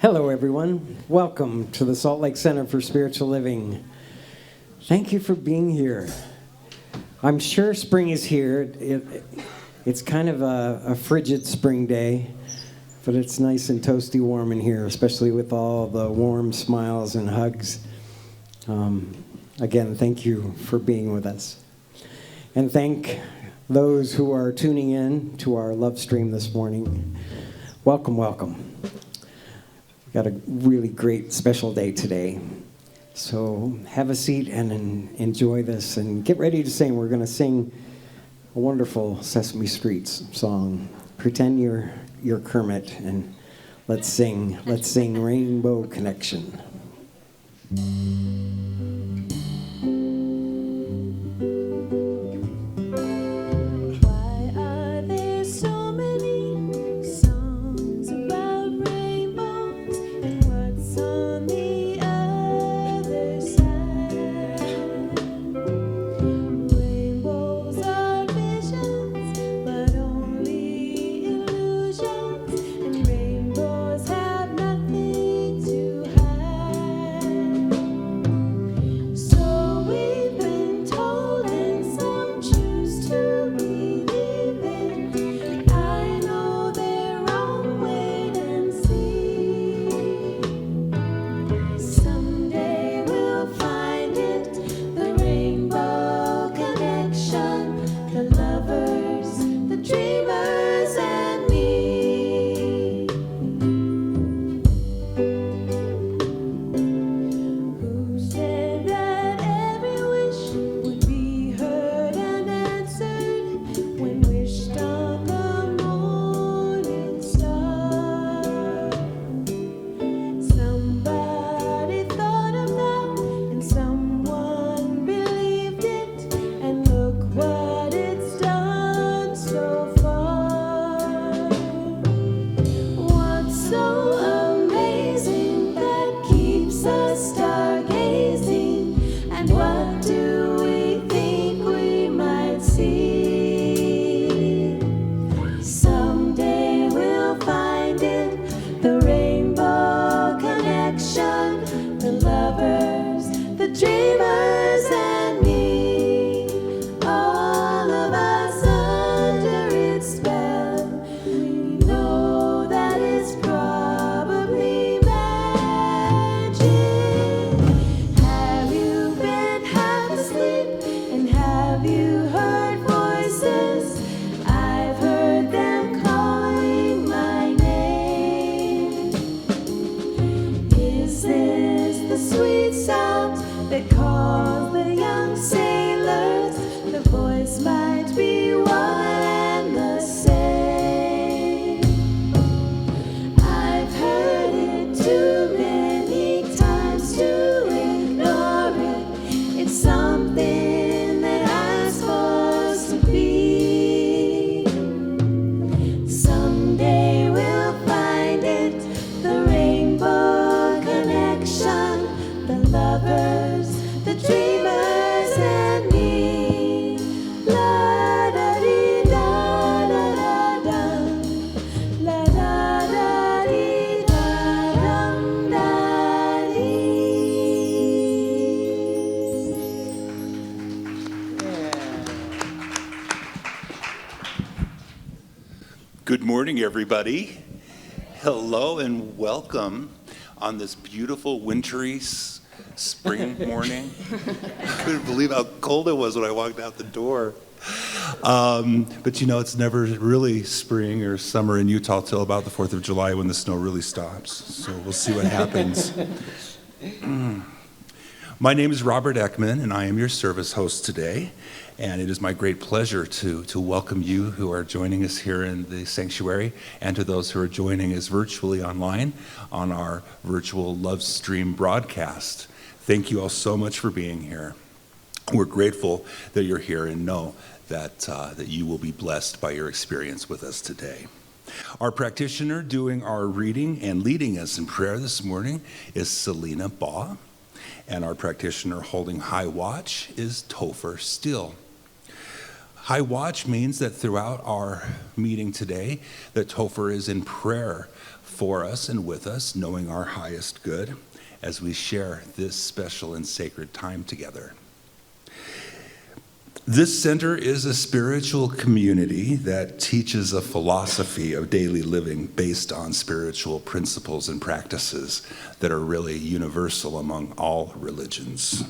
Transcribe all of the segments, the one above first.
Hello, everyone. Welcome to the Salt Lake Center for Spiritual Living. Thank you for being here. I'm sure spring is here. It's kind of a frigid spring day, but it's nice and toasty warm in here, especially with all the warm smiles and hugs. Again, thank you for being with us. And thank those who are tuning in to our love stream this morning. Welcome, welcome. Got a really great special day today. So have a seat and enjoy this and get ready to sing. We're going to sing a wonderful Sesame Street song. Pretend you're Kermit and let's sing Rainbow Connection. Good morning, everybody. Hello and welcome on this beautiful wintry spring morning. I couldn't believe how cold it was when I walked out the door. But you know, it's never really spring or summer in Utah till about the 4th of July when the snow really stops. So we'll see what happens. My name is Robert Ekman, and I am your service host today. And it is my great pleasure to welcome you who are joining us here in the sanctuary and to those who are joining us virtually online on our virtual Love Stream broadcast. Thank you all so much for being here. We're grateful that you're here and know that you will be blessed by your experience with us today. Our practitioner doing our reading and leading us in prayer this morning is Selena Baugh, and our practitioner holding high watch is Topher Still. High watch means that throughout our meeting today, that Topher is in prayer for us and with us, knowing our highest good as we share this special and sacred time together. This center is a spiritual community that teaches a philosophy of daily living based on spiritual principles and practices that are really universal among all religions.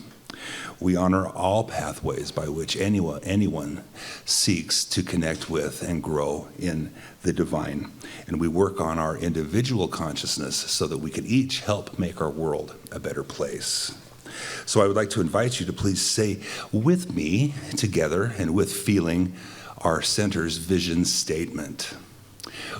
We honor all pathways by which anyone seeks to connect with and grow in the divine. And we work on our individual consciousness so that we can each help make our world a better place. So I would like to invite you to please say with me together and with feeling our center's vision statement.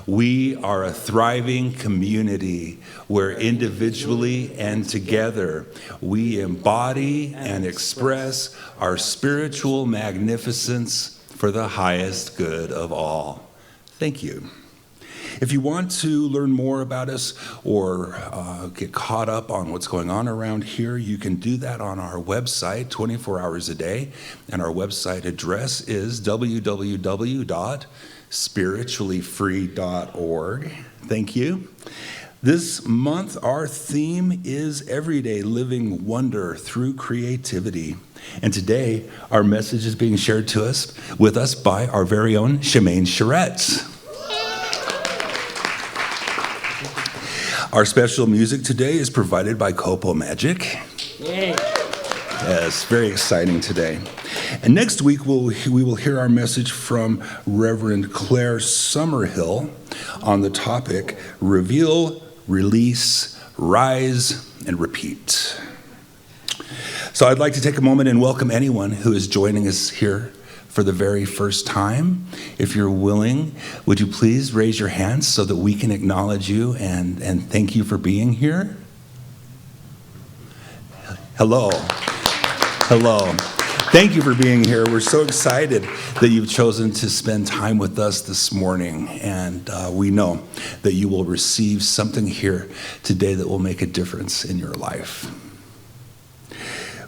We are a thriving community where individually and together we embody and express our spiritual magnificence for the highest good of all. Thank you. If you want to learn more about us or get caught up on what's going on around here, you can do that on our website 24 hours a day. And our website address is www.spirituallyfree.org. Thank you. This month, our theme is Everyday Living Wonder Through Creativity. And today, our message is being shared with us by our very own Chamaigne Sharette. Our special music today is provided by Kopo Magic. Yay. Yes, very exciting today. And next week, we will hear our message from Reverend Claire Summerhill on the topic, Reveal, Release, Rise, and Repeat. So I'd like to take a moment and welcome anyone who is joining us here for the very first time. If you're willing, would you please raise your hands so that we can acknowledge you and thank you for being here? Hello. Hello. Thank you for being here. We're so excited that you've chosen to spend time with us this morning, and we know that you will receive something here today that will make a difference in your life.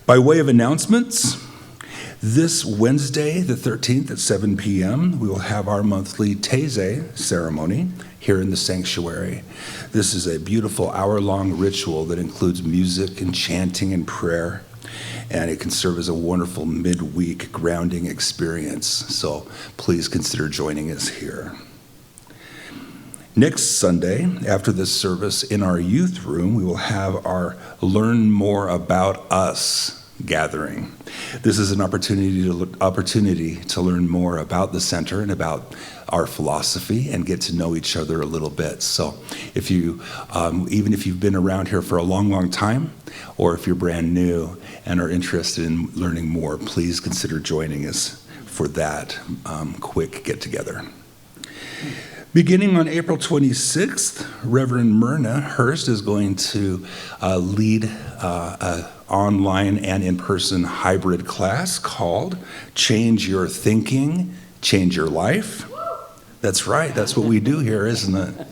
By way of announcements, this Wednesday, the 13th at 7 p.m., we will have our monthly Taizé ceremony here in the sanctuary. This is a beautiful hour-long ritual that includes music and chanting and prayer, and it can serve as a wonderful midweek grounding experience. So please consider joining us here. Next Sunday, after this service, in our youth room, we will have our Learn More About Us gathering. This is an opportunity to learn more about the center and about our philosophy and get to know each other a little bit. So if you, even if you've been around here for a long, long time, or if you're brand new and are interested in learning more, please consider joining us for that quick get-together. Beginning on April 26th, Reverend Myrna Hurst is going to lead an online and in-person hybrid class called Change Your Thinking, Change Your Life. That's right, that's what we do here, isn't it?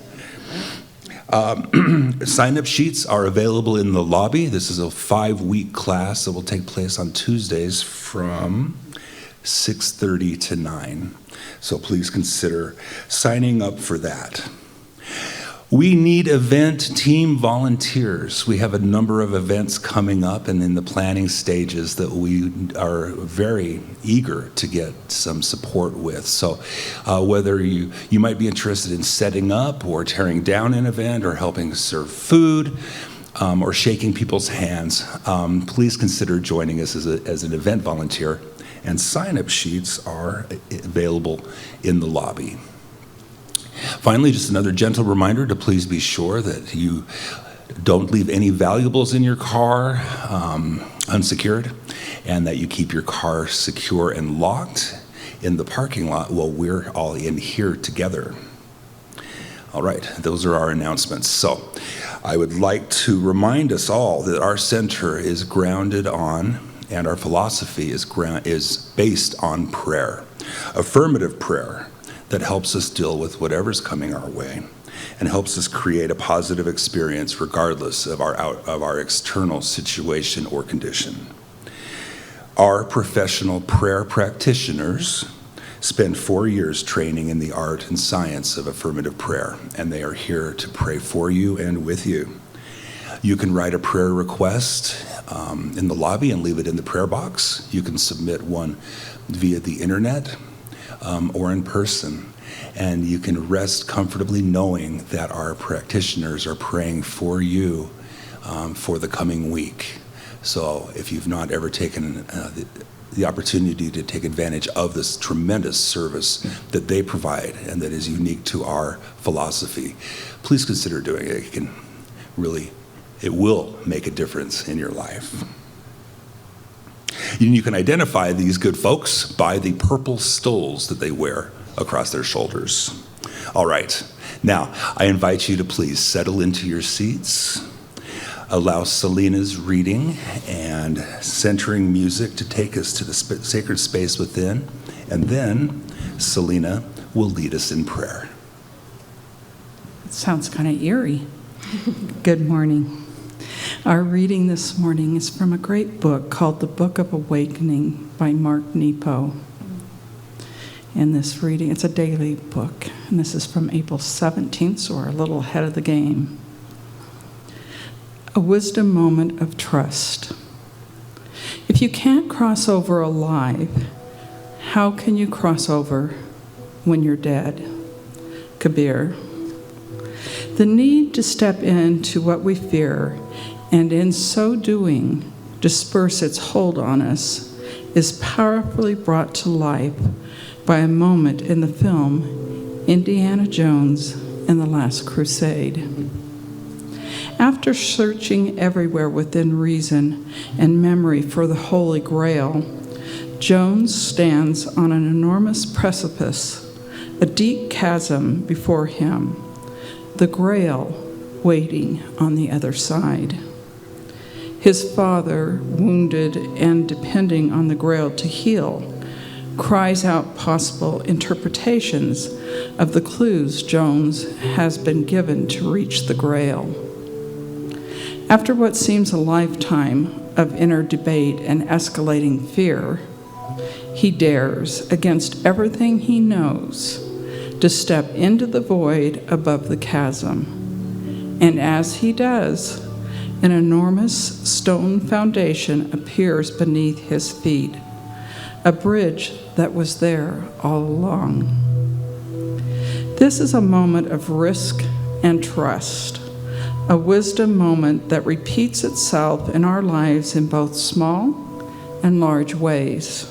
Sign-up sheets are available in the lobby. This is a 5-week class that will take place on Tuesdays from 6:30 to 9. So please consider signing up for that. We need event team volunteers. We have a number of events coming up and in the planning stages that we are very eager to get some support with. So whether you might be interested in setting up or tearing down an event or helping serve food, or shaking people's hands, please consider joining us as an event volunteer. And sign-up sheets are available in the lobby. Finally, just another gentle reminder to please be sure that you don't leave any valuables in your car unsecured, and that you keep your car secure and locked in the parking lot while we're all in here together. All right, those are our announcements. So I would like to remind us all that our center is grounded on, and our philosophy is based on prayer, affirmative prayer that helps us deal with whatever's coming our way and helps us create a positive experience regardless of our external situation or condition. Our professional prayer practitioners spent 4 years training in the art and science of affirmative prayer, and they are here to pray for you and with you. You can write a prayer request in the lobby and leave it in the prayer box. You can submit one via the internet or in person. And you can rest comfortably knowing that our practitioners are praying for you for the coming week. So if you've not ever taken the opportunity to take advantage of this tremendous service that they provide and that is unique to our philosophy, please consider doing it. It will make a difference in your life. You can identify these good folks by the purple stoles that they wear across their shoulders. All right, now I invite you to please settle into your seats. Allow Selena's reading and centering music to take us to the sacred space within, and then Selena will lead us in prayer. It sounds kind of eerie. Good morning. Our reading this morning is from a great book called The Book of Awakening by Mark Nepo. And this reading, it's a daily book, and this is from April 17th, so we're a little ahead of the game. A wisdom moment of trust. If you can't cross over alive, how can you cross over when you're dead? Kabir. The need to step into what we fear and in so doing disperse its hold on us is powerfully brought to life by a moment in the film Indiana Jones and the Last Crusade. After searching everywhere within reason and memory for the Holy Grail, Jones stands on an enormous precipice, a deep chasm before him, the Grail waiting on the other side. His father, wounded and depending on the Grail to heal, cries out possible interpretations of the clues Jones has been given to reach the Grail. After what seems a lifetime of inner debate and escalating fear, he dares, against everything he knows, to step into the void above the chasm. And as he does, an enormous stone foundation appears beneath his feet, a bridge that was there all along. This is a moment of risk and trust, a wisdom moment that repeats itself in our lives in both small and large ways.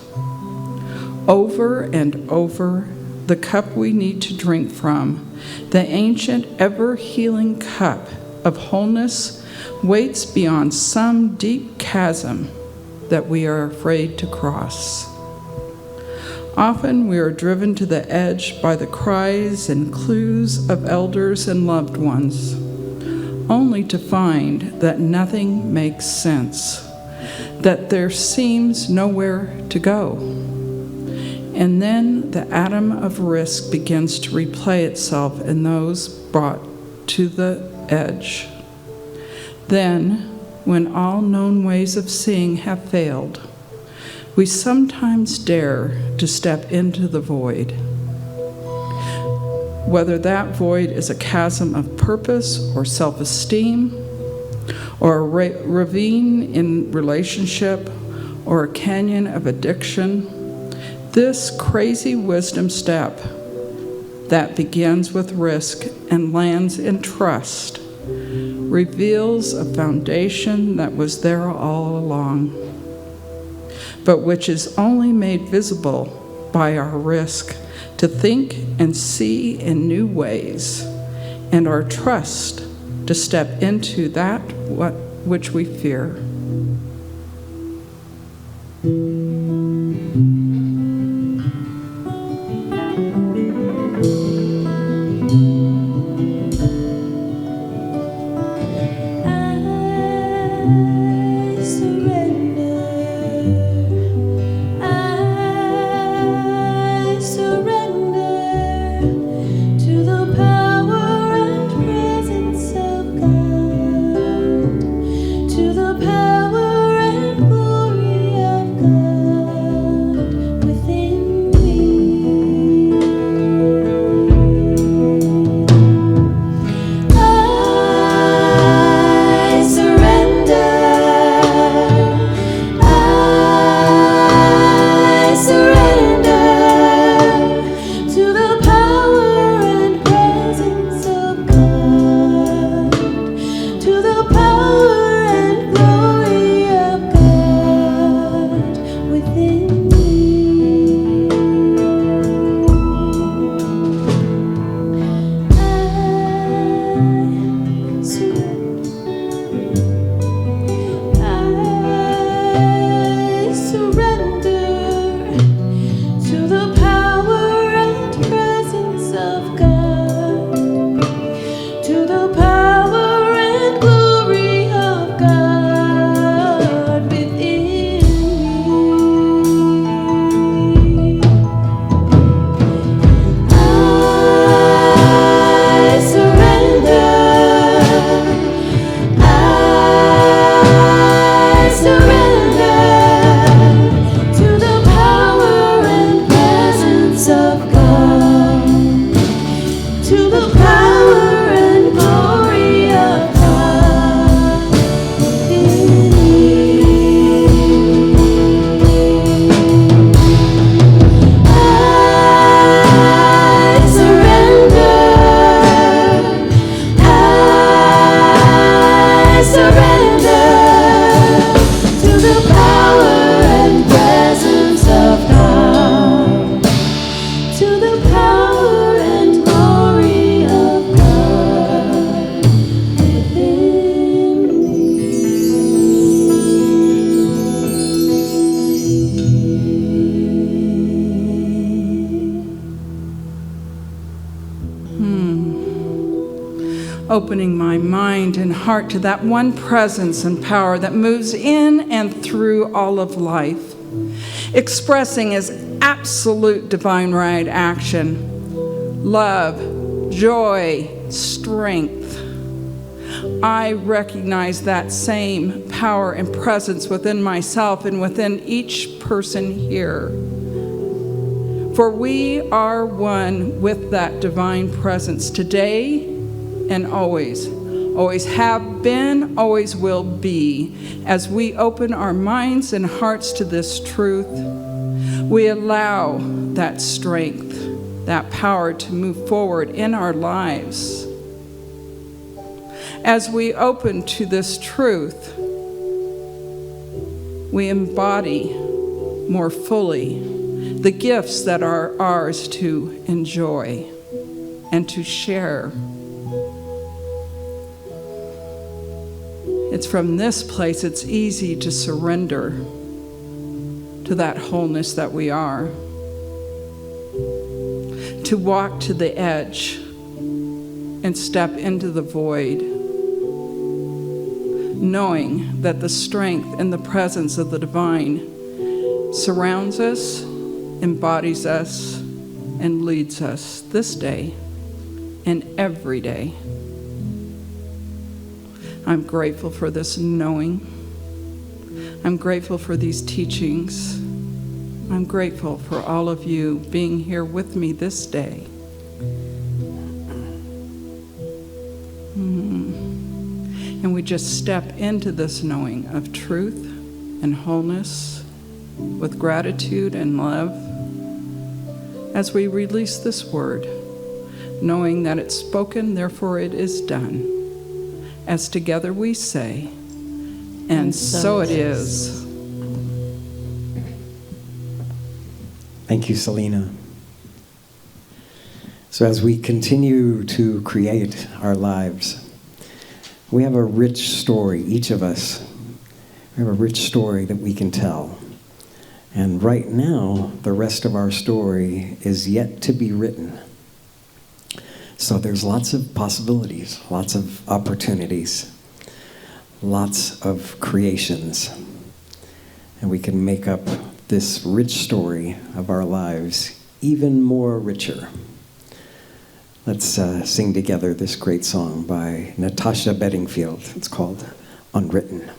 Over and over, the cup we need to drink from, the ancient, ever-healing cup of wholeness, waits beyond some deep chasm that we are afraid to cross. Often we are driven to the edge by the cries and clues of elders and loved ones, only to find that nothing makes sense, that there seems nowhere to go. And then the atom of risk begins to replay itself in those brought to the edge. Then, when all known ways of seeing have failed, we sometimes dare to step into the void. Whether that void is a chasm of purpose or self-esteem, or a ravine in relationship, or a canyon of addiction, this crazy wisdom step that begins with risk and lands in trust reveals a foundation that was there all along, but which is only made visible by our risk to think and see in new ways, and our trust to step into that which we fear. To the power and glory of God. opening my mind and heart to that one presence and power that moves in and through all of life, expressing as absolute divine right action, love, joy, strength. I recognize that same power and presence within myself and within each person here. For we are one with that divine presence today and always. Always have been, always will be. As we open our minds and hearts to this truth, we allow that strength, that power to move forward in our lives. As we open to this truth, we embody more fully the gifts that are ours to enjoy and to share. It's from this place it's easy to surrender to that wholeness that we are, to walk to the edge and step into the void, knowing that the strength and the presence of the divine surrounds us, embodies us, and leads us this day and every day. I'm grateful for this knowing. I'm grateful for these teachings. I'm grateful for all of you being here with me this day. And we just step into this knowing of truth and wholeness with gratitude and love as we release this word, knowing that it's spoken, therefore it is done. As together we say, and so it is. Thank you, Selena. So as we continue to create our lives, we have a rich story, each of us. We have a rich story that we can tell. And right now, the rest of our story is yet to be written. So there's lots of possibilities, lots of opportunities, lots of creations. And we can make up this rich story of our lives even more richer. Let's sing together this great song by Natasha Bedingfield. It's called Unwritten.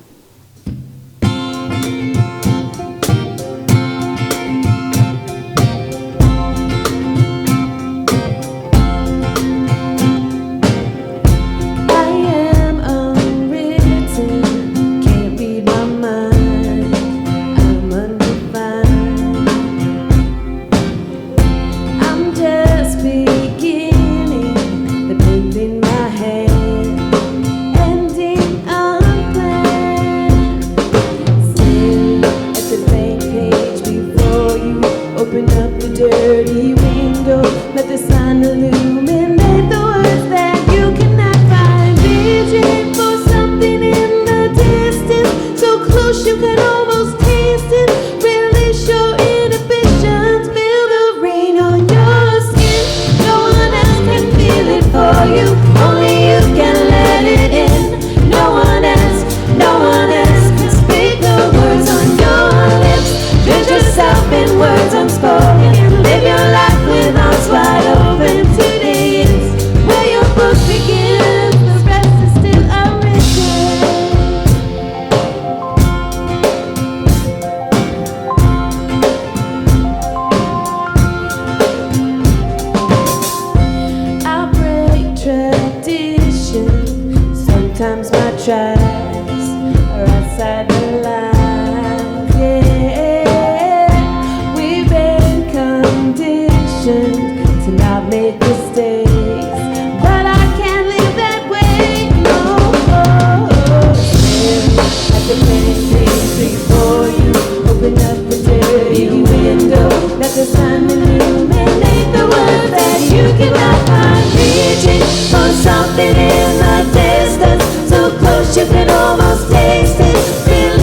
Something in the distance, so close you can almost taste it.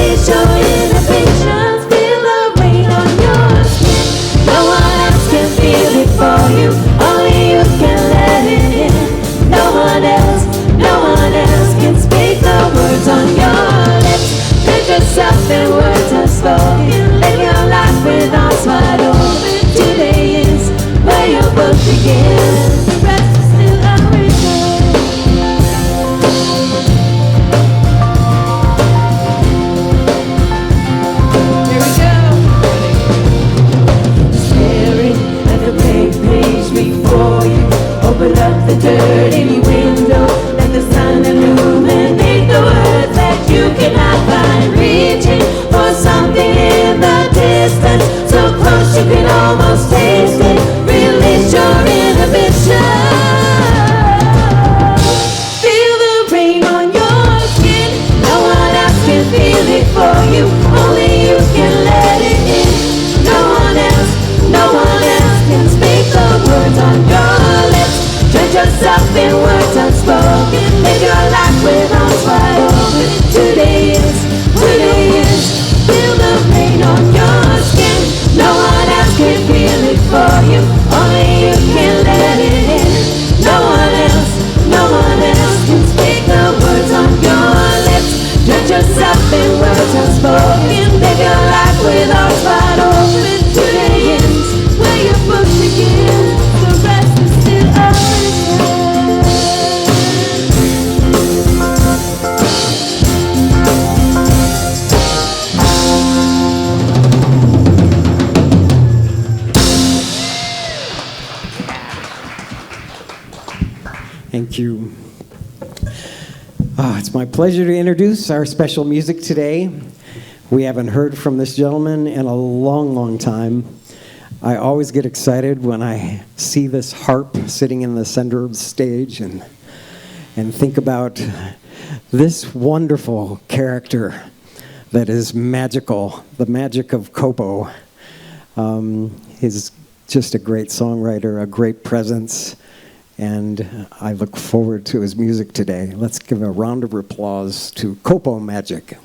you. It's my pleasure to introduce our special music today. We haven't heard from this gentleman in a long, long time. I always get excited when I see this harp sitting in the center of the stage and think about this wonderful character that is magical, the magic of Kopo. He's just a great songwriter, a great presence, and I look forward to his music today. Let's give a round of applause to Kopo Magic.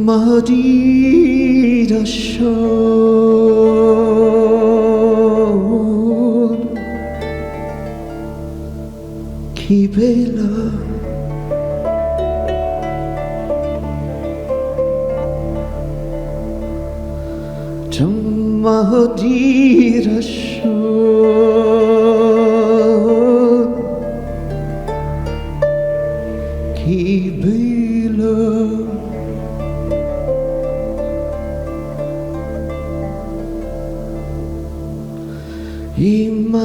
Madira Shon Kibela Madira Shon Kibela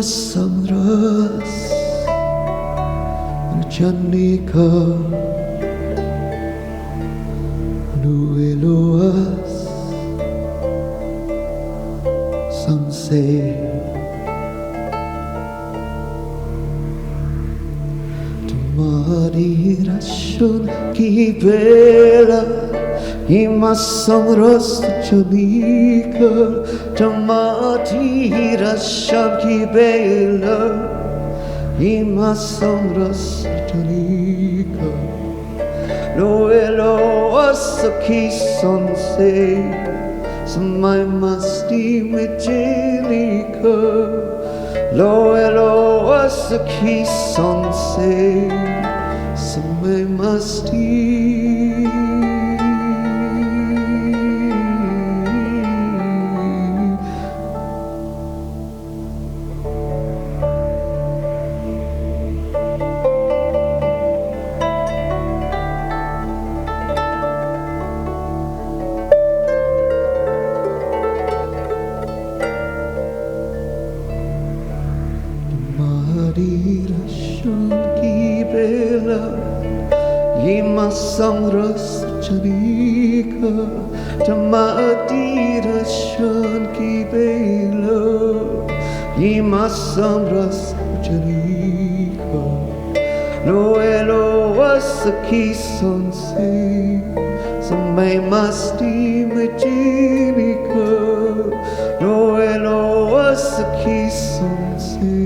Imasangras Janika Nueloas Sanse Tumadirashun Kibela Imasangras Janika Tamatira Shabki Bela Imasangras Tanika Noelo Asaki Sonse Samai Masti Mijelika Loelo Asaki Sonse Samai Masti Ima samras chanika Tamadira shan ki bela Ima samras chanika Noelo asaki sonse Samay masti majinika Noelo asaki sonse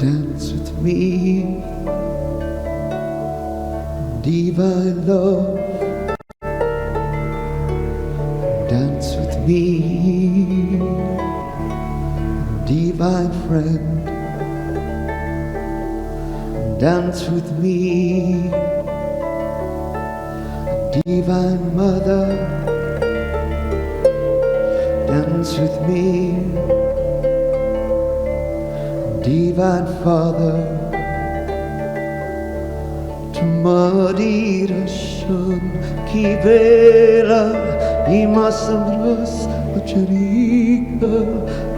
Dance with me, divine love. Dance with me, divine friend. Dance with me, divine mother. Dance with me, divine Father. Tumadira shan ki bela imasamras acharika.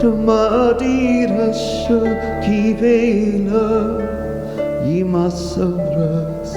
Tumadira shan ki bela imasamras.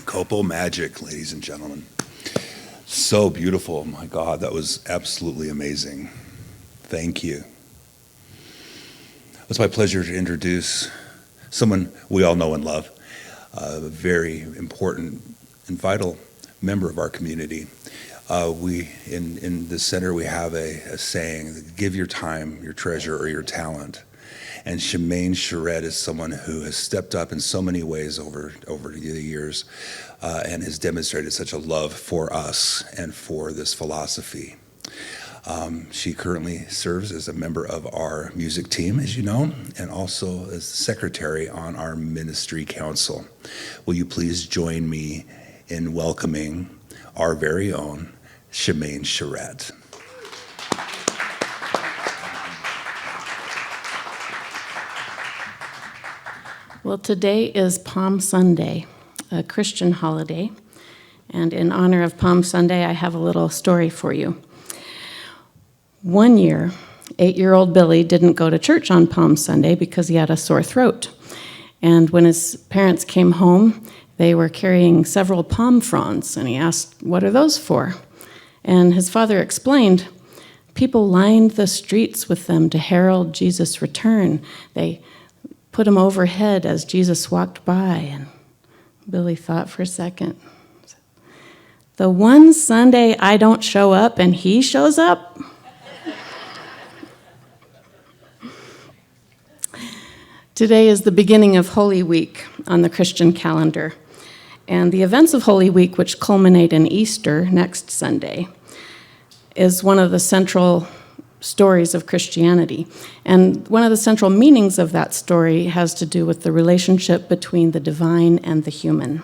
Kopo magic, ladies and gentlemen. So beautiful. My God, that was absolutely amazing. Thank you. It's my pleasure to introduce someone we all know and love, a very important and vital member of our community. We in the center we have a saying: "Give your time, your treasure, or your talent." And Chamaigne Sharette is someone who has stepped up in so many ways over the years and has demonstrated such a love for us and for this philosophy. She currently serves as a member of our music team, as you know, and also as secretary on our ministry council. Will you please join me in welcoming our very own Chamaigne Sharette? Well, today is Palm Sunday, a Christian holiday. And in honor of Palm Sunday, I have a little story for you. One year, 8-year-old Billy didn't go to church on Palm Sunday because he had a sore throat. And when his parents came home, they were carrying several palm fronds, and he asked, "What are those for?" And his father explained, "People lined the streets with them to herald Jesus' return. They put them overhead as Jesus walked by." And Billy thought for a second. "The one Sunday I don't show up and he shows up?" Today is the beginning of Holy Week on the Christian calendar. And the events of Holy Week, which culminate in Easter next Sunday, is one of the central stories of Christianity. And one of the central meanings of that story has to do with the relationship between the divine and the human.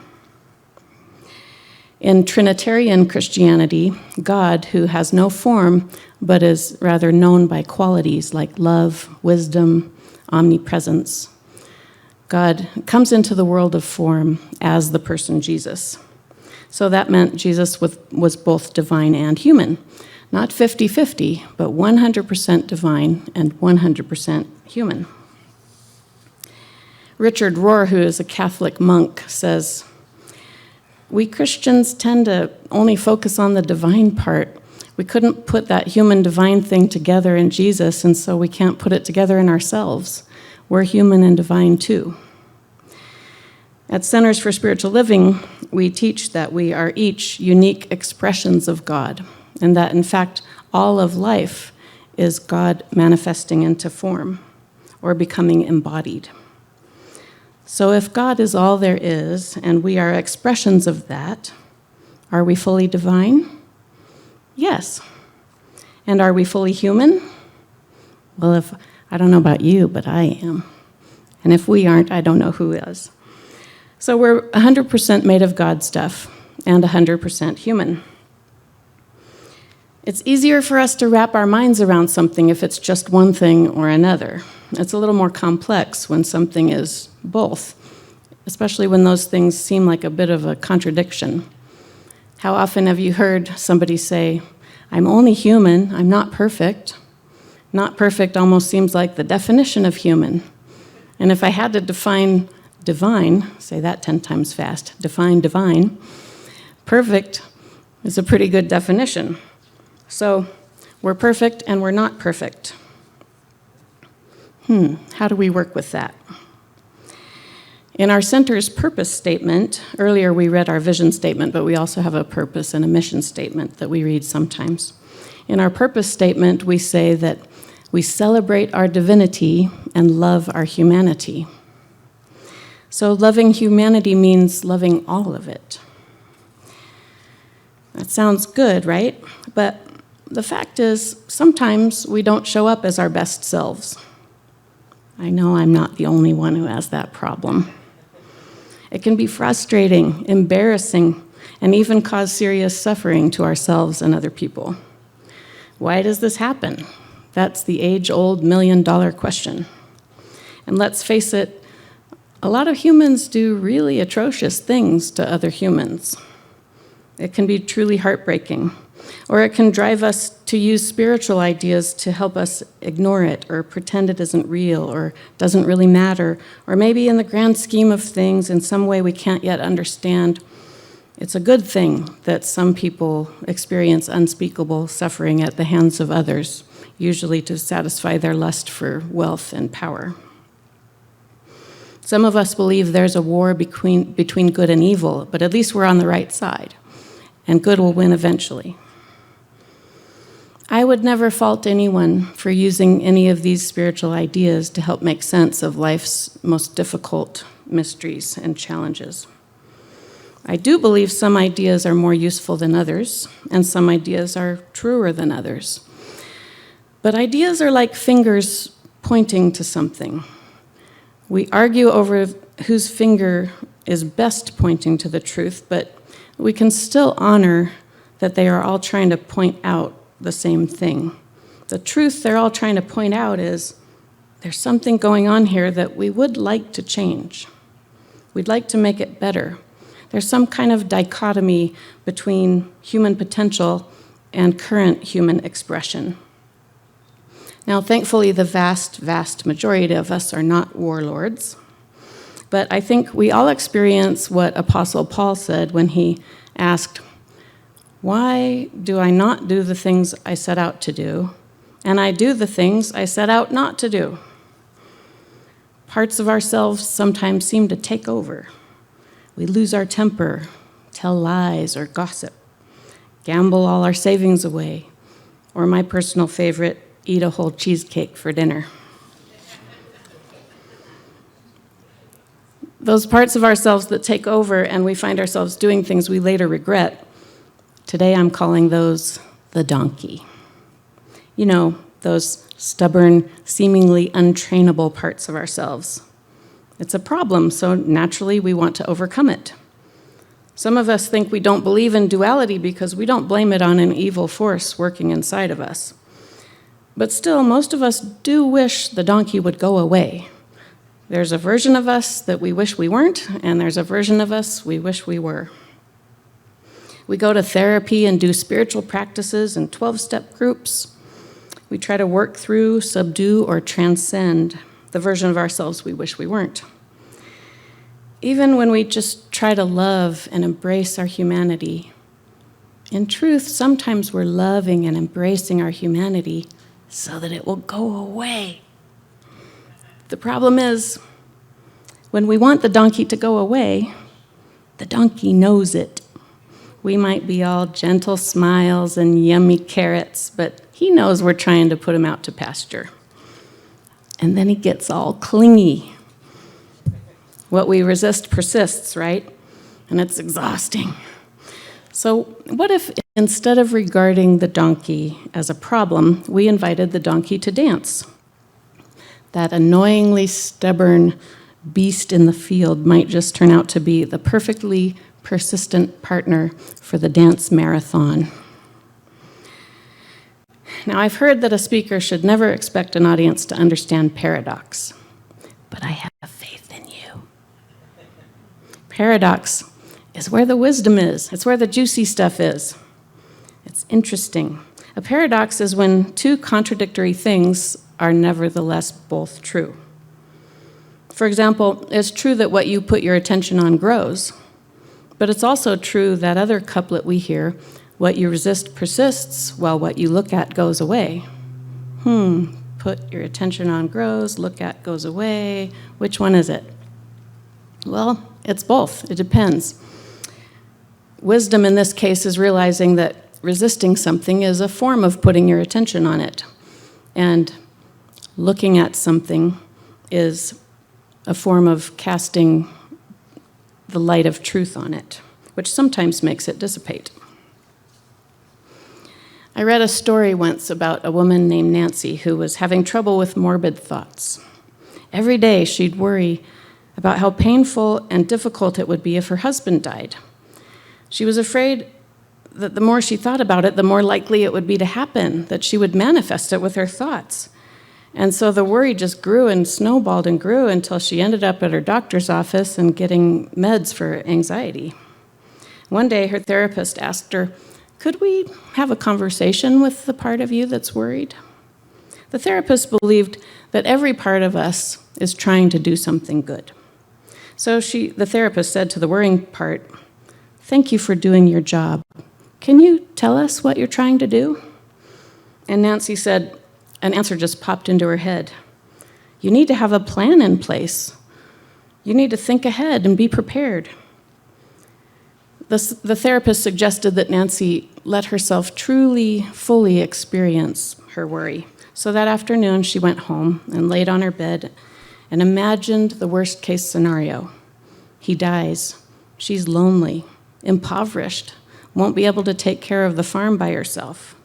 In Trinitarian Christianity, God, who has no form but is rather known by qualities like love, wisdom, omnipresence, God comes into the world of form as the person Jesus. So that meant Jesus was both divine and human. Not 50-50, but 100% divine and 100% human. Richard Rohr, who is a Catholic monk, says, "We Christians tend to only focus on the divine part. We couldn't put that human-divine thing together in Jesus, and so we can't put it together in ourselves. We're human and divine too." At Centers for Spiritual Living, we teach that we are each unique expressions of God, and that, in fact, all of life is God manifesting into form or becoming embodied. So if God is all there is, and we are expressions of that, are we fully divine? Yes. And are we fully human? Well, I don't know about you, but I am. And if we aren't, I don't know who is. So we're 100% made of God stuff and 100% human. It's easier for us to wrap our minds around something if it's just one thing or another. It's a little more complex when something is both, especially when those things seem like a bit of a contradiction. How often have you heard somebody say, "I'm only human, I'm not perfect"? Not perfect almost seems like the definition of human. And if I had to define divine, say that 10 times fast, define divine, perfect is a pretty good definition. So we're perfect and we're not perfect. How do we work with that? In our center's purpose statement, earlier we read our vision statement, but we also have a purpose and a mission statement that we read sometimes. In our purpose statement, we say that we celebrate our divinity and love our humanity. So loving humanity means loving all of it. That sounds good, right? But the fact is, sometimes we don't show up as our best selves. I know I'm not the only one who has that problem. It can be frustrating, embarrassing, and even cause serious suffering to ourselves and other people. Why does this happen? That's the age-old million-dollar question. And let's face it, a lot of humans do really atrocious things to other humans. It can be truly heartbreaking, or it can drive us to use spiritual ideas to help us ignore it or pretend it isn't real or doesn't really matter, or maybe in the grand scheme of things, in some way we can't yet understand, it's a good thing that some people experience unspeakable suffering at the hands of others, usually to satisfy their lust for wealth and power. Some of us believe there's a war between good and evil, but at least we're on the right side, and good will win eventually. I would never fault anyone for using any of these spiritual ideas to help make sense of life's most difficult mysteries and challenges. I do believe some ideas are more useful than others, and some ideas are truer than others. But ideas are like fingers pointing to something. We argue over whose finger is best pointing to the truth, but we can still honor that they are all trying to point out the same thing. The truth they're all trying to point out is there's something going on here that we would like to change. We'd like to make it better. There's some kind of dichotomy between human potential and current human expression. Now, thankfully, the vast, vast majority of us are not warlords, but I think we all experience what Apostle Paul said when he asked, "Why do I not do the things I set out to do, and I do the things I set out not to do?" Parts of ourselves sometimes seem to take over. We lose our temper, tell lies or gossip, gamble all our savings away, or my personal favorite, eat a whole cheesecake for dinner. Those parts of ourselves that take over and we find ourselves doing things we later regret, today I'm calling those the donkey. You know, those stubborn, seemingly untrainable parts of ourselves. It's a problem, so naturally we want to overcome it. Some of us think we don't believe in duality because we don't blame it on an evil force working inside of us. But still, most of us do wish the donkey would go away. There's a version of us that we wish we weren't, and there's a version of us we wish we were. We go to therapy and do spiritual practices and 12-step groups. We try to work through, subdue, or transcend the version of ourselves we wish we weren't. Even when we just try to love and embrace our humanity, in truth, sometimes we're loving and embracing our humanity so that it will go away. The problem is, when we want the donkey to go away, the donkey knows it. We might be all gentle smiles and yummy carrots, but he knows we're trying to put him out to pasture. And then he gets all clingy. What we resist persists, right? And it's exhausting. So what if instead of regarding the donkey as a problem, we invited the donkey to dance? That annoyingly stubborn beast in the field might just turn out to be the perfectly persistent partner for the dance marathon. Now, I've heard that a speaker should never expect an audience to understand paradox, but I have faith in you. Paradox is where the wisdom is. It's where the juicy stuff is. It's interesting. A paradox is when two contradictory things are nevertheless both true. For example, it's true that what you put your attention on grows, but it's also true that other couplet we hear, what you resist persists, while what you look at goes away. Put your attention on grows, look at goes away. Which one is it? Well, it's both. It depends. Wisdom in this case is realizing that resisting something is a form of putting your attention on it. And looking at something is a form of casting the light of truth on it, which sometimes makes it dissipate. I read a story once about a woman named Nancy who was having trouble with morbid thoughts. Every day she'd worry about how painful and difficult it would be if her husband died. She was afraid that the more she thought about it, the more likely it would be to happen, that she would manifest it with her thoughts. And so the worry just grew and snowballed and grew until she ended up at her doctor's office and getting meds for anxiety. One day, her therapist asked her, "Could we have a conversation with the part of you that's worried?" The therapist believed that every part of us is trying to do something good. So the therapist said to the worrying part, "Thank you for doing your job. Can you tell us what you're trying to do?" And Nancy said, an answer just popped into her head. "You need to have a plan in place. You need to think ahead and be prepared." The therapist suggested that Nancy let herself truly, fully experience her worry. So that afternoon, she went home and laid on her bed and imagined the worst-case scenario. He dies. She's lonely, impoverished, won't be able to take care of the farm by herself.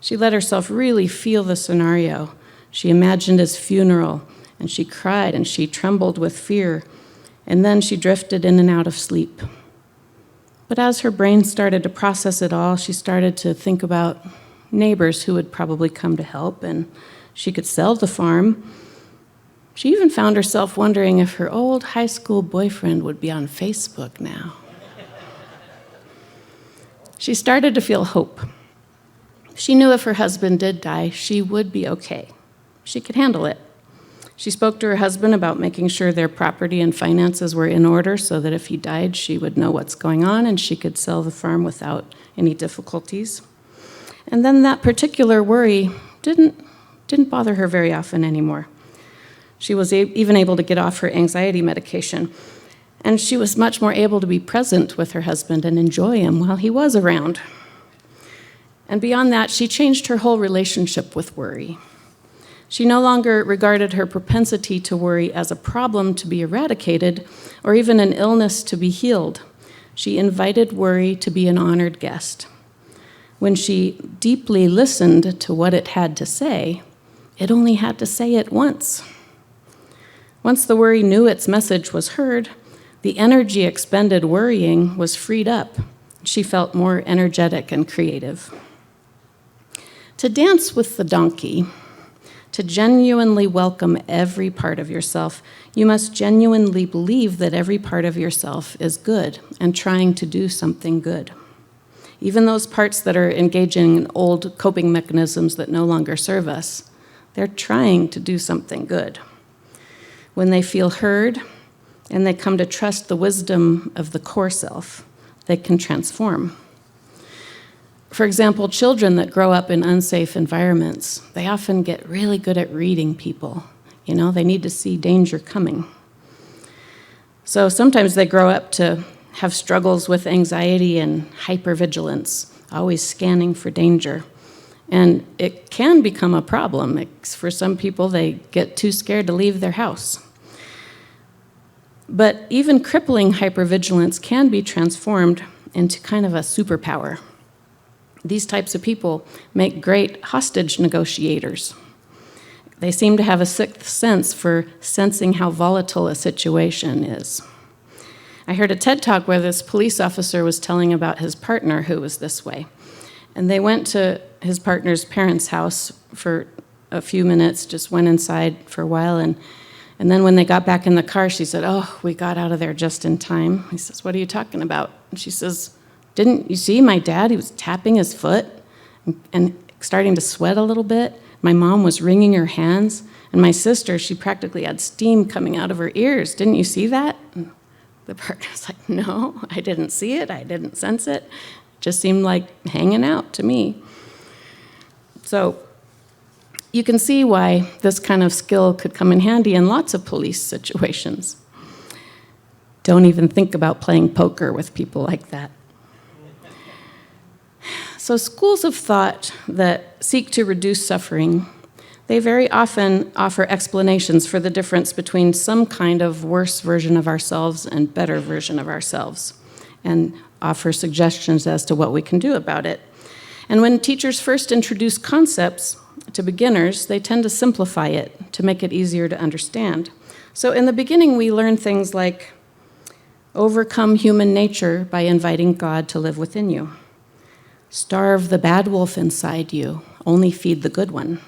She let herself really feel the scenario. She imagined his funeral, and she cried and she trembled with fear, and then she drifted in and out of sleep. But as her brain started to process it all, she started to think about neighbors who would probably come to help, and she could sell the farm, She even found herself wondering if her old high school boyfriend would be on Facebook now. She started to feel hope. She knew if her husband did die, she would be okay. She could handle it. She spoke to her husband about making sure their property and finances were in order so that if he died, she would know what's going on and she could sell the farm without any difficulties. And then that particular worry didn't bother her very often anymore. She was even able to get off her anxiety medication, and she was much more able to be present with her husband and enjoy him while he was around. And beyond that, she changed her whole relationship with worry. She no longer regarded her propensity to worry as a problem to be eradicated or even an illness to be healed. She invited worry to be an honored guest. When she deeply listened to what it had to say, it only had to say it once. Once the worry knew its message was heard, the energy expended worrying was freed up. She felt more energetic and creative. To dance with the donkey, to genuinely welcome every part of yourself, you must genuinely believe that every part of yourself is good and trying to do something good. Even those parts that are engaging in old coping mechanisms that no longer serve us, they're trying to do something good. When they feel heard and they come to trust the wisdom of the core self, they can transform. For example, children that grow up in unsafe environments, they often get really good at reading people. They need to see danger coming. So sometimes they grow up to have struggles with anxiety and hypervigilance, always scanning for danger. And it can become a problem. For some people, they get too scared to leave their house. But even crippling hypervigilance can be transformed into kind of a superpower. These types of people make great hostage negotiators. They seem to have a sixth sense for sensing how volatile a situation is. I heard a TED Talk where this police officer was telling about his partner who was this way. And they went to his partner's parents' house for a few minutes, just went inside for a while, and then when they got back in the car, she said, "Oh, we got out of there just in time." He says, "What are you talking about?" And she says, "Didn't you see my dad? He was tapping his foot and starting to sweat a little bit. My mom was wringing her hands, and my sister, she practically had steam coming out of her ears. Didn't you see that?" And the partner's like, "No, I didn't see it. I didn't sense it. It just seemed like hanging out to me." So you can see why this kind of skill could come in handy in lots of police situations. Don't even think about playing poker with people like that. So schools of thought that seek to reduce suffering, they very often offer explanations for the difference between some kind of worse version of ourselves and better version of ourselves, and offer suggestions as to what we can do about it. And when teachers first introduce concepts to beginners, they tend to simplify it to make it easier to understand. So in the beginning, we learn things like overcome human nature by inviting God to live within you. Starve the bad wolf inside you, only feed the good one.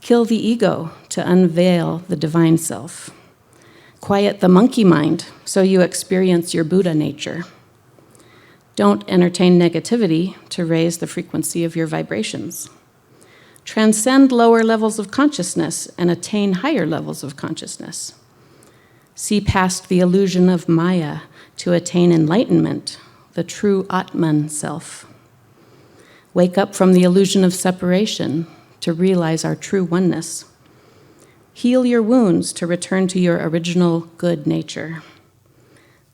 Kill the ego to unveil the divine self. Quiet the monkey mind so you experience your Buddha nature. Don't entertain negativity to raise the frequency of your vibrations. Transcend lower levels of consciousness and attain higher levels of consciousness. See past the illusion of Maya to attain enlightenment, the true Atman self. Wake up from the illusion of separation to realize our true oneness. Heal your wounds to return to your original good nature.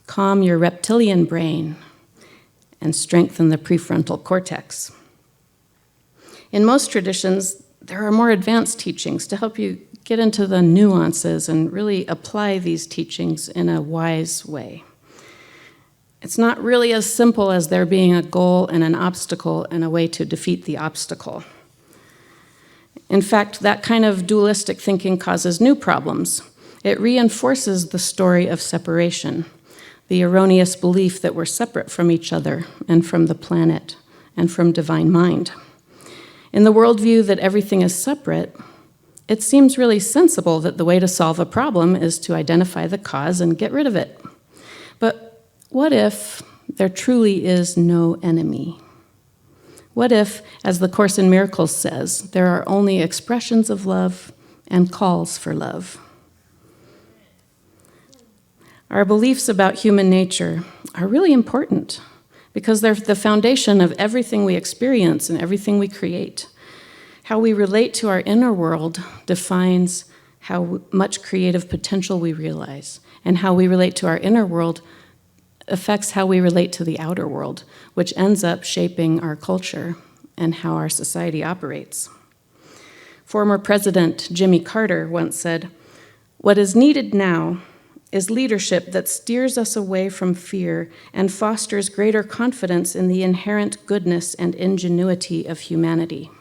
Calm your reptilian brain and strengthen the prefrontal cortex. In most traditions, there are more advanced teachings to help you get into the nuances and really apply these teachings in a wise way. It's not really as simple as there being a goal and an obstacle and a way to defeat the obstacle. In fact, that kind of dualistic thinking causes new problems. It reinforces the story of separation, the erroneous belief that we're separate from each other and from the planet and from divine mind. In the worldview that everything is separate, It seems really sensible that the way to solve a problem is to identify the cause and get rid of it. But what if there truly is no enemy? What if, as the Course in Miracles says, there are only expressions of love and calls for love? Our beliefs about human nature are really important because they're the foundation of everything we experience and everything we create. How we relate to our inner world defines how much creative potential we realize, and how we relate to our inner world affects how we relate to the outer world, which ends up shaping our culture and how our society operates. Former President Jimmy Carter once said, "What is needed now is leadership that steers us away from fear and fosters greater confidence in the inherent goodness and ingenuity of humanity."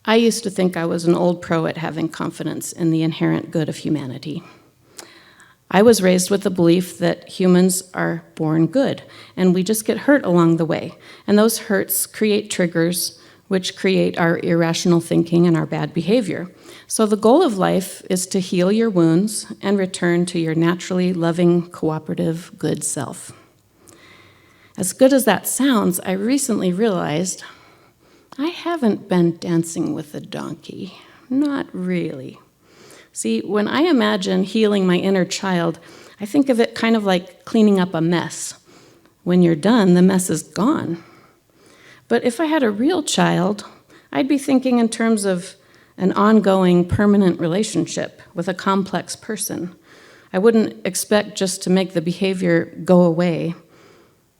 I used to think I was an old pro at having confidence in the inherent good of humanity. I was raised with the belief that humans are born good, and we just get hurt along the way. And those hurts create triggers, which create our irrational thinking and our bad behavior. So the goal of life is to heal your wounds and return to your naturally loving, cooperative, good self. As good as that sounds, I recently realized I haven't been dancing with a donkey. Not really. See, when I imagine healing my inner child, I think of it kind of like cleaning up a mess. When you're done, the mess is gone. But if I had a real child, I'd be thinking in terms of an ongoing, permanent relationship with a complex person. I wouldn't expect just to make the behavior go away.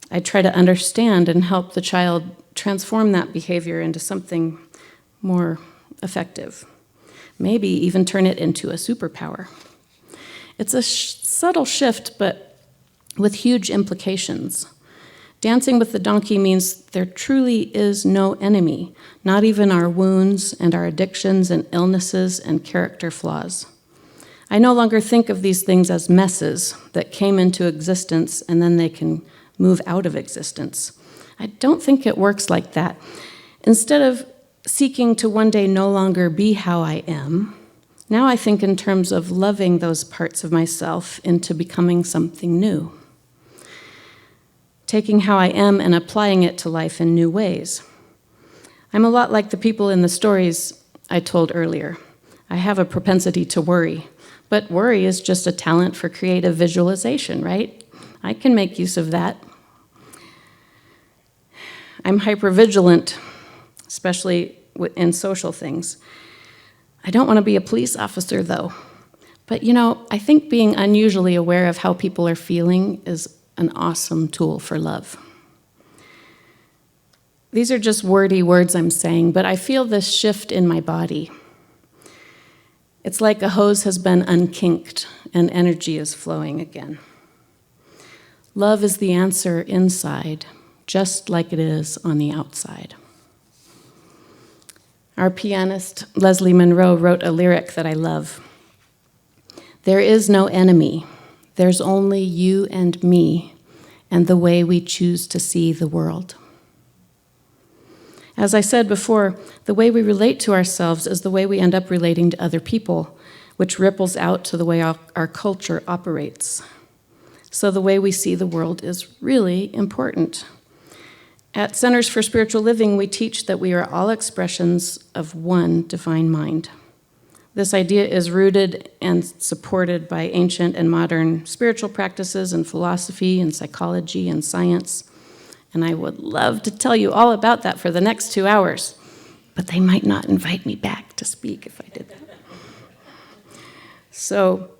I'd try to understand and help the child transform that behavior into something more effective. Maybe even turn it into a superpower. It's a subtle shift, but with huge implications. Dancing with the donkey means there truly is no enemy, not even our wounds and our addictions and illnesses and character flaws. I no longer think of these things as messes that came into existence and then they can move out of existence. I don't think it works like that. Instead of seeking to one day no longer be how I am, now I think in terms of loving those parts of myself into becoming something new. Taking how I am and applying it to life in new ways. I'm a lot like the people in the stories I told earlier. I have a propensity to worry, but worry is just a talent for creative visualization, right? I can make use of that. I'm hypervigilant, especially in social things. I don't want to be a police officer, though. But, I think being unusually aware of how people are feeling is an awesome tool for love. These are just wordy words I'm saying, but I feel this shift in my body. It's like a hose has been unkinked and energy is flowing again. Love is the answer inside, just like it is on the outside. Our pianist, Leslie Monroe, wrote a lyric that I love. There is no enemy. There's only you and me and the way we choose to see the world. As I said before, the way we relate to ourselves is the way we end up relating to other people, which ripples out to the way our culture operates. So the way we see the world is really important. At Centers for Spiritual Living, we teach that we are all expressions of one divine mind. This idea is rooted and supported by ancient and modern spiritual practices and philosophy and psychology and science. And I would love to tell you all about that for the next 2 hours, but they might not invite me back to speak if I did that. So,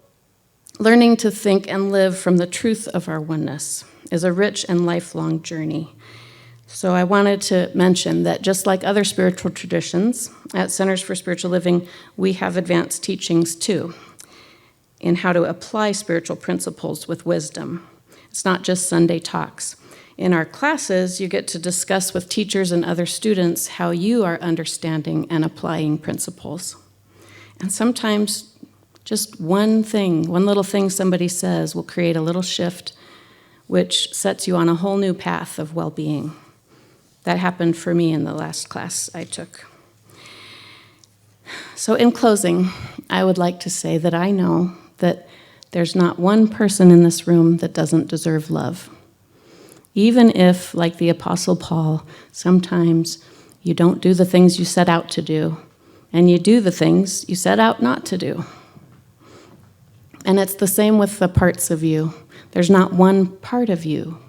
learning to think and live from the truth of our oneness is a rich and lifelong journey. So I wanted to mention that just like other spiritual traditions, at Centers for Spiritual Living, we have advanced teachings too in how to apply spiritual principles with wisdom. It's not just Sunday talks. In our classes, you get to discuss with teachers and other students how you are understanding and applying principles. And sometimes just one little thing somebody says will create a little shift which sets you on a whole new path of well-being. That happened for me in the last class I took. So in closing, I would like to say that I know that there's not one person in this room that doesn't deserve love. Even if, like the Apostle Paul, sometimes you don't do the things you set out to do, and you do the things you set out not to do. And it's the same with the parts of you. There's not one part of you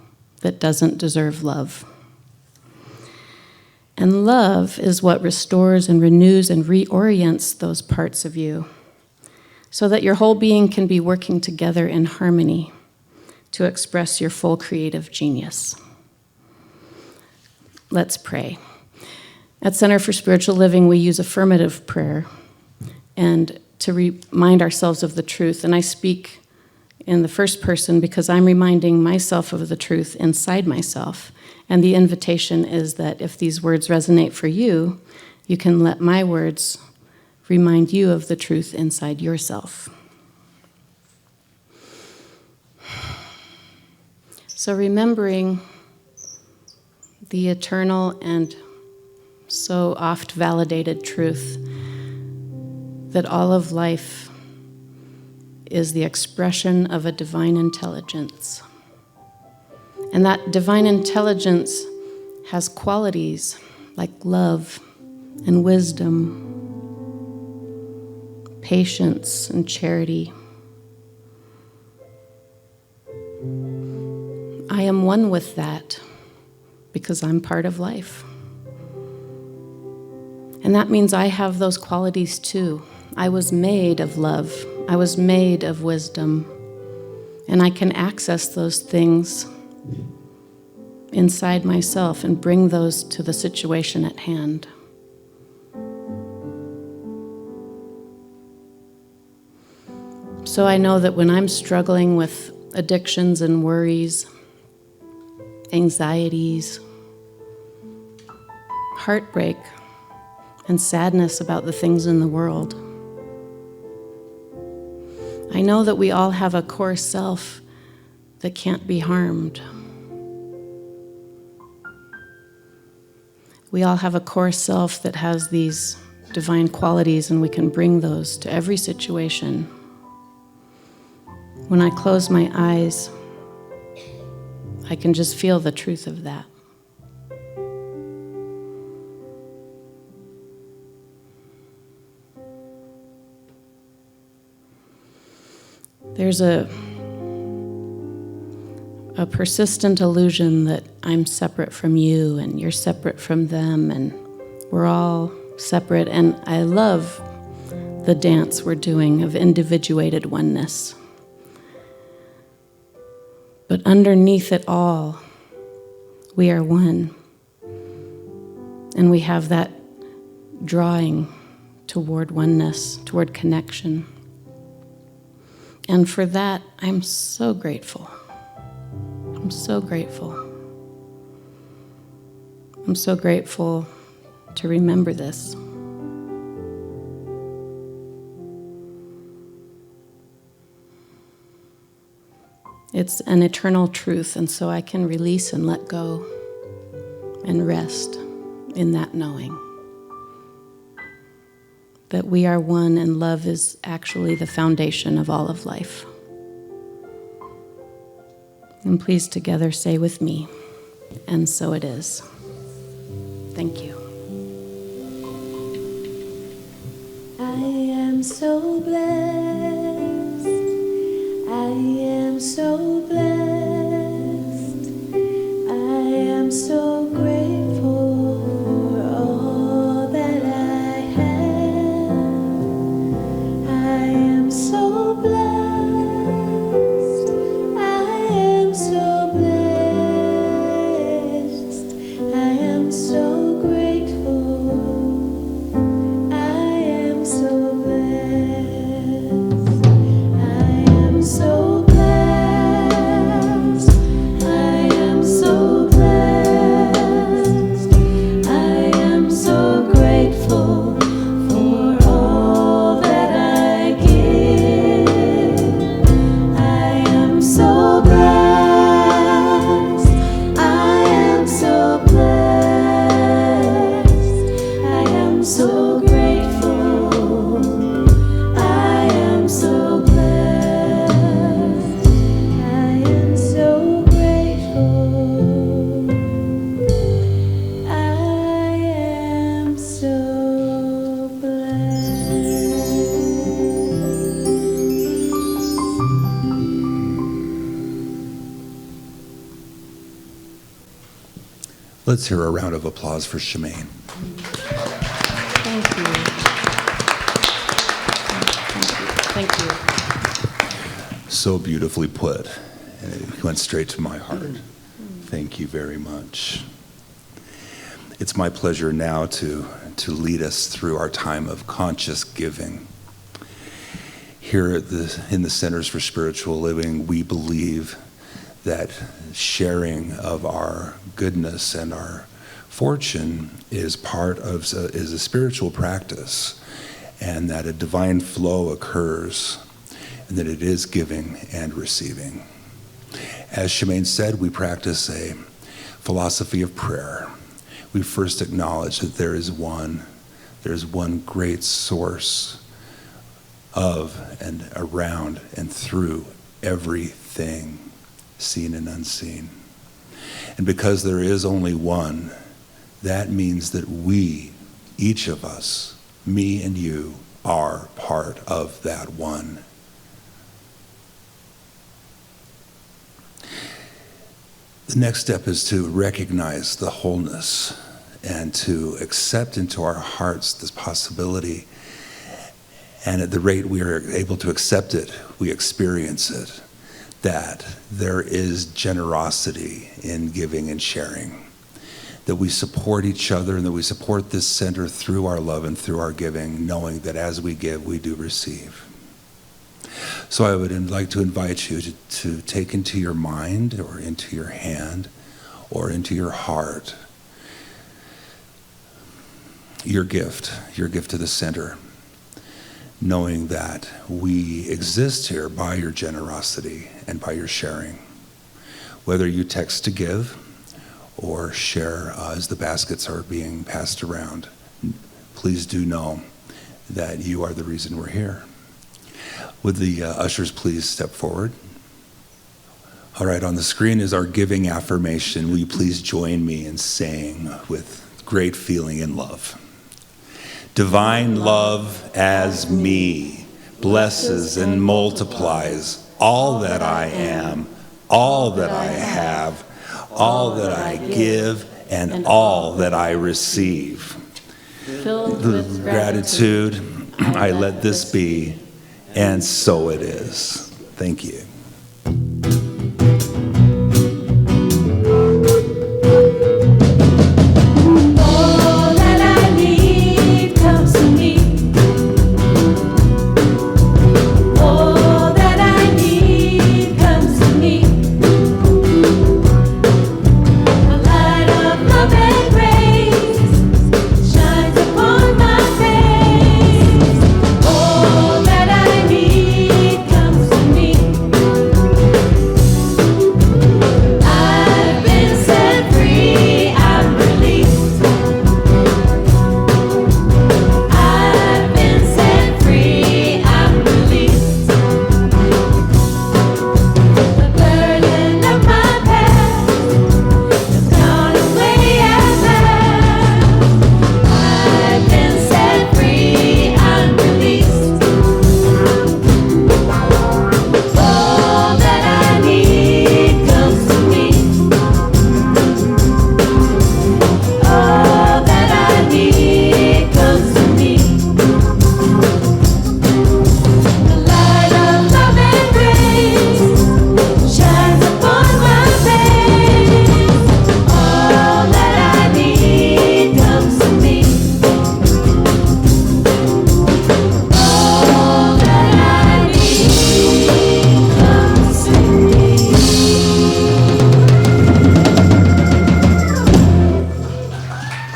that doesn't deserve love. And love is what restores and renews and reorients those parts of you so that your whole being can be working together in harmony to express your full creative genius. Let's pray. At Center for Spiritual Living, we use affirmative prayer and to remind ourselves of the truth. And I speak in the first person because I'm reminding myself of the truth inside myself. And the invitation is that if these words resonate for you, you can let my words remind you of the truth inside yourself. So remembering the eternal and so oft validated truth that all of life is the expression of a divine intelligence. And that divine intelligence has qualities like love and wisdom, patience and charity. I am one with that because I'm part of life. And that means I have those qualities too. I was made of love. I was made of wisdom. And I can access those things inside myself and bring those to the situation at hand. So I know that when I'm struggling with addictions and worries, anxieties, heartbreak, and sadness about the things in the world, I know that we all have a core self that can't be harmed. We all have a core self that has these divine qualities, and we can bring those to every situation. When I close my eyes, I can just feel the truth of that. There's a persistent illusion that I'm separate from you and you're separate from them and we're all separate. And I love the dance we're doing of individuated oneness. But underneath it all, we are one. And we have that drawing toward oneness, toward connection. And for that, I'm so grateful. I'm so grateful. I'm so grateful to remember this. It's an eternal truth, and so I can release and let go and rest in that knowing that we are one and love is actually the foundation of all of life. And please together say with me, and so it is. Thank you. I am so blessed. I am so blessed. I am so grateful for all that I have. I am so blessed. I am so blessed. I am so grateful. I am so blessed. I am so blessed. I am so blessed. Let's hear a round of applause for Chamaigne. Thank you. Thank you. So beautifully put. And it went straight to my heart. Thank you very much. It's my pleasure now to lead us through our time of conscious giving. Here in the Centers for Spiritual Living, we believe that sharing of our goodness and our fortune is is a spiritual practice, and that a divine flow occurs, and that it is giving and receiving. As Chamaigne said, we practice a philosophy of prayer. We first acknowledge that there's one great source of and around and through everything, seen and unseen. And because there is only one, that means that we, each of us, me and you, are part of that one. The next step is to recognize the wholeness and to accept into our hearts this possibility. And at the rate we are able to accept it, we experience it, that there is generosity in giving and sharing, that we support each other and that we support this center through our love and through our giving, knowing that as we give, we do receive. So I would like to invite you to take into your mind or into your hand or into your heart your gift to the center, knowing that we exist here by your generosity and by your sharing. Whether you text to give or share as the baskets are being passed around, please do know that you are the reason we're here. Would the ushers please step forward? All right, on the screen is our giving affirmation. Will you please join me in saying with great feeling and love? Divine love as me blesses and multiplies all that I am, all that I have, all that I give, and all that I receive. Filled with Gratitude, I let this be, and so it is. Thank you. All that I need comes to me. All that I need comes to me. A light of love and grace shines upon my face. All that I need comes to me. I've been set free, I'm released. I've been set free, I'm released. The burden of my past has gone away at last. I've been set free, I'm released. All that I need comes to me. All that I need comes to me. The light of love and grace shines upon my face. All that I need comes to me. All that I need comes to me.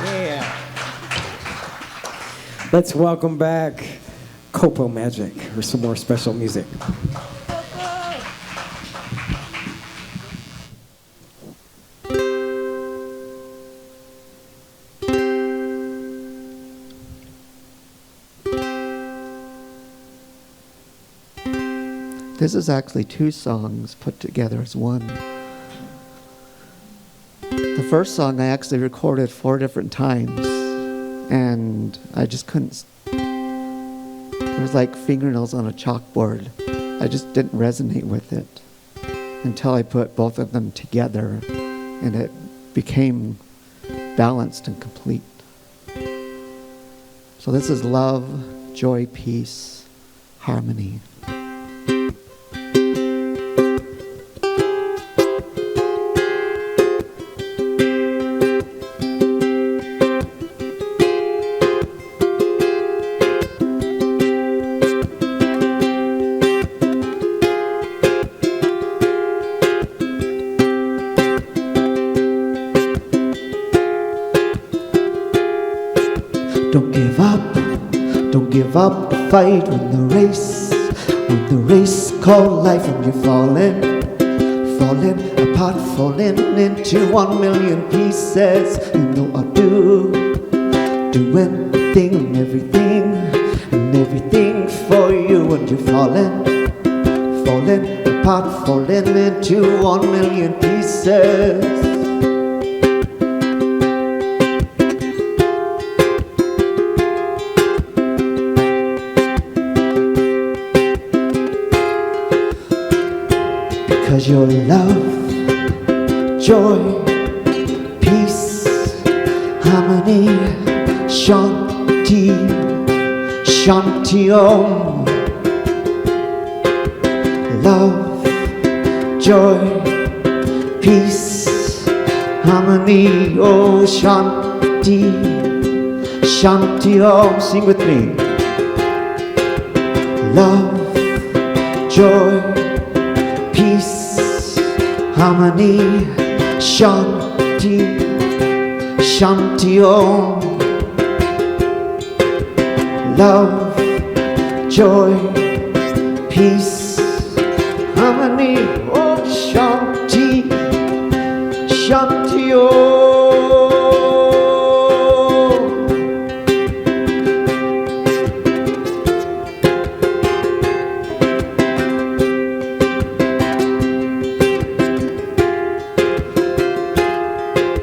Yeah. Let's welcome back Kopo Magic for some more special music. This is actually two songs put together as one. The first song I actually recorded 4 different times, and I just couldn't. It was like fingernails on a chalkboard. I just didn't resonate with it until I put both of them together, and it became balanced and complete. So this is love, joy, peace, harmony. Don't give up the fight when the race called life, and you're falling apart, falling into 1,000,000 pieces. You know I do anything and everything for you, and you're falling apart, falling into 1,000,000 pieces. 'Cause your love, joy, peace, harmony, shanti, shanti om. Love, joy, peace, harmony, oh shanti, shanti om. Sing with me. Love, joy, peace, harmony, shanti, shanti om. Love, joy, peace, harmony, oh shanti, shanti om.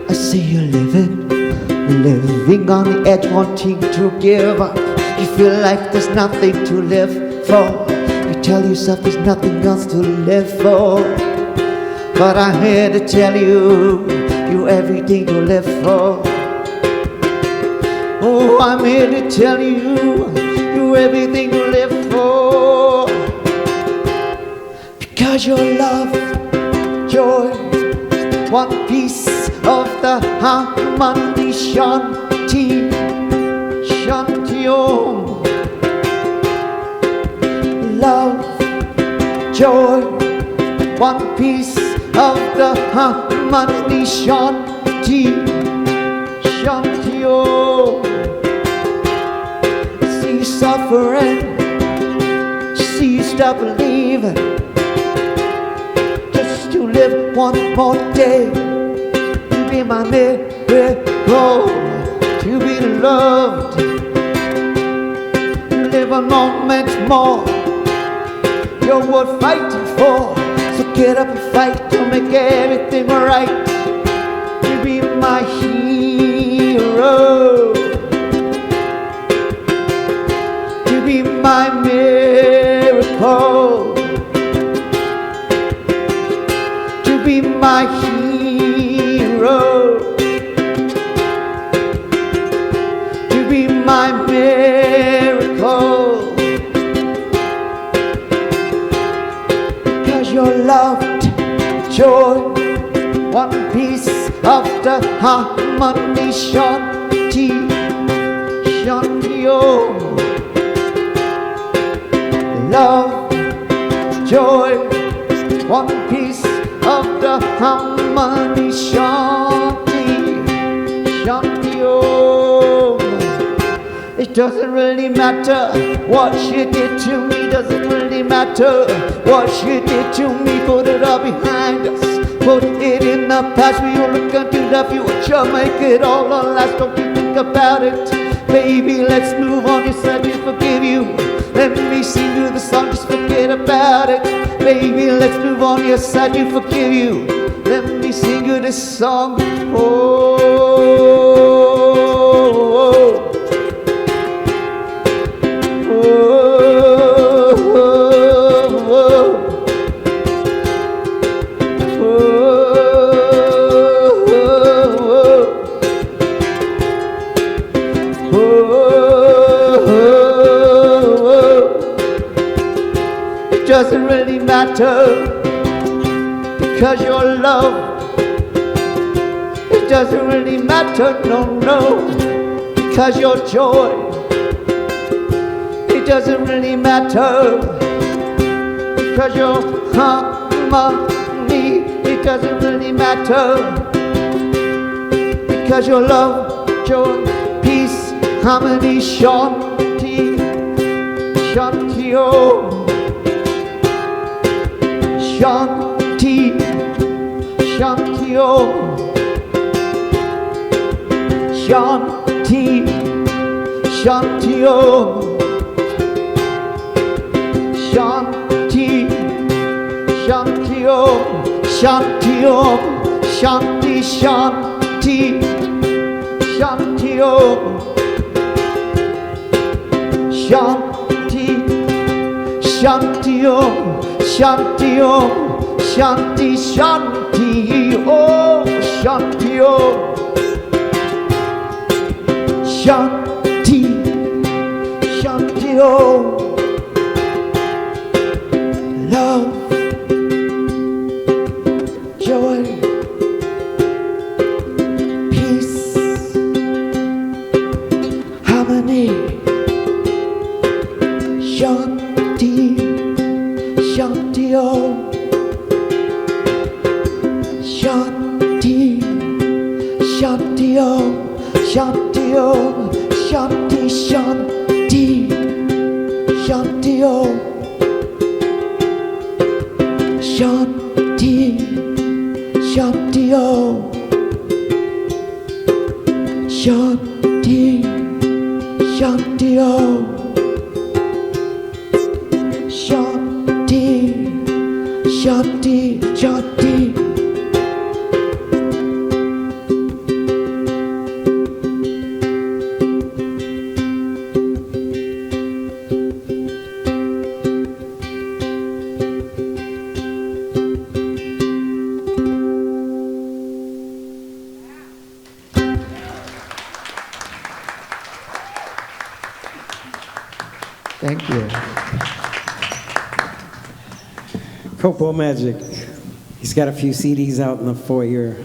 I see you living on the edge, wanting to give up. You feel like there's nothing to live for. You tell yourself there's nothing else to live for. But I'm here to tell you, you everything to live for. Oh, I'm here to tell you, you everything to live for. Because your love, joy, one piece of the harmony, shanti, shanti om. Love, joy, one piece of the harmony, shanti, shanti om. See you suffering, see you stop believing, just to live one more day. Be my miracle, to be loved, to live a moment more. You're worth fighting for, so get up and fight to make everything right. To be my hero, to be my miracle, to be my hero, to be my miracle. Cause you're loved, joy, one piece of the harmony, shanti, shanti om. Love, joy, one piece of the harmony, shanti, shanti om. It doesn't really matter what you did to me, doesn't really matter what you did to me. Put it all behind us, put it in the past. We all look into the future, make it all last. Don't you think about it, baby, let's move on. You said you forgive you, let me sing you the song, just forget about it. Baby, let's move on. Yes, I do forgive you. Let me sing you this song. Oh, oh, oh, oh, oh, doesn't really matter, because your love, it doesn't really matter, no, because your joy, it doesn't really matter, because your harmony, it doesn't really matter, because your love, joy, peace, harmony, shanti, shanti, oh, shanti, shanti, oh, shanti, shanti, oh, shanti, shanti, oh, shanti, oh, shanti, shanti, shanti, oh, shanti, shanti, oh, shanti, oh, shanti, shanti, oh, shanti, oh, shanti, shanti, oh, love, joy, peace, harmony, shanti, shanti, oh, shanti, shanti, oh, shanti, oh, shanti, shanti, shanti, oh, shanti, shanti, oh, shanti, shanti, oh, shanti, shanti, shanti. Thank you. Kopo Magic. He's got a few CDs out in the foyer.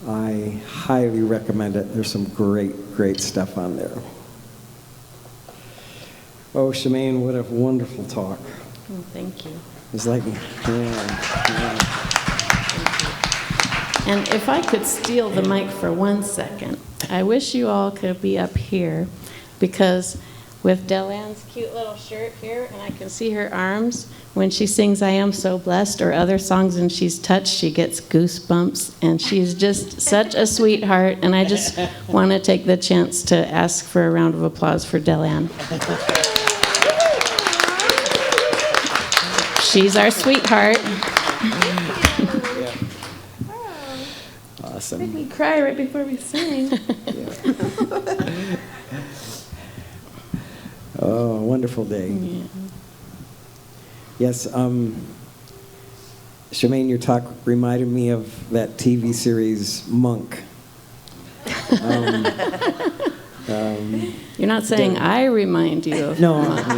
I highly recommend it. There's some great stuff on there. Oh, Chamaigne, what a wonderful talk. Oh, thank you. It's like, yeah. And if I could steal the mic for 1 second, I wish you all could be up here, because with Delann's cute little shirt here, and I can see her arms, when she sings I Am So Blessed or other songs and she's touched, she gets goosebumps, and she's just such a sweetheart, and I just want to take the chance to ask for a round of applause for Delann. She's our sweetheart. Awesome. Made me cry right before we sang. Oh, a wonderful day. Yeah. Yes, Chamaigne, your talk reminded me of that TV series, Monk. You're not saying I remind you of No, Monk. no.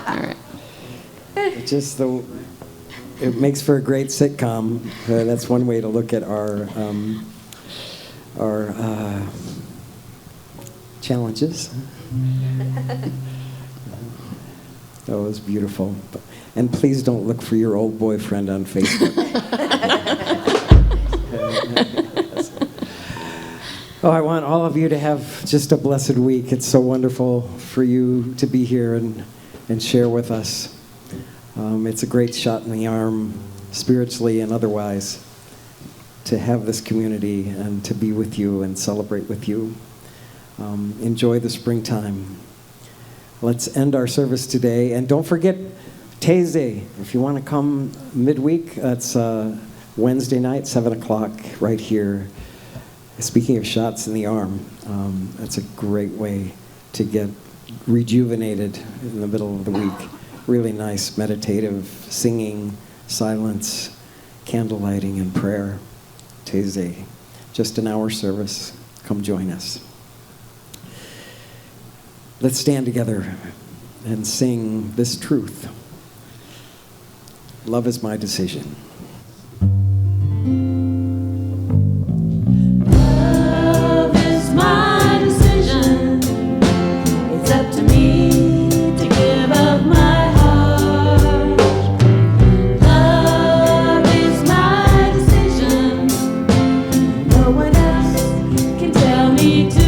All right. It's just it makes for a great sitcom. That's one way to look at our challenges. That was beautiful. And please don't look for your old boyfriend on Facebook. Oh, I want all of you to have just a blessed week. It's so wonderful for you to be here and share with us. It's a great shot in the arm, spiritually and otherwise, to have this community and to be with you and celebrate with you. Enjoy the springtime. Let's end our service today. And don't forget Taizé. If you want to come midweek, that's Wednesday night, 7 o'clock, right here. Speaking of shots in the arm, that's a great way to get rejuvenated in the middle of the week. Really nice meditative singing, silence, candle lighting, and prayer. Taizé. Just an hour service. Come join us. Let's stand together and sing this truth. Love is my decision. Love is my decision. It's up to me to give up my heart. Love is my decision. No one else can tell me to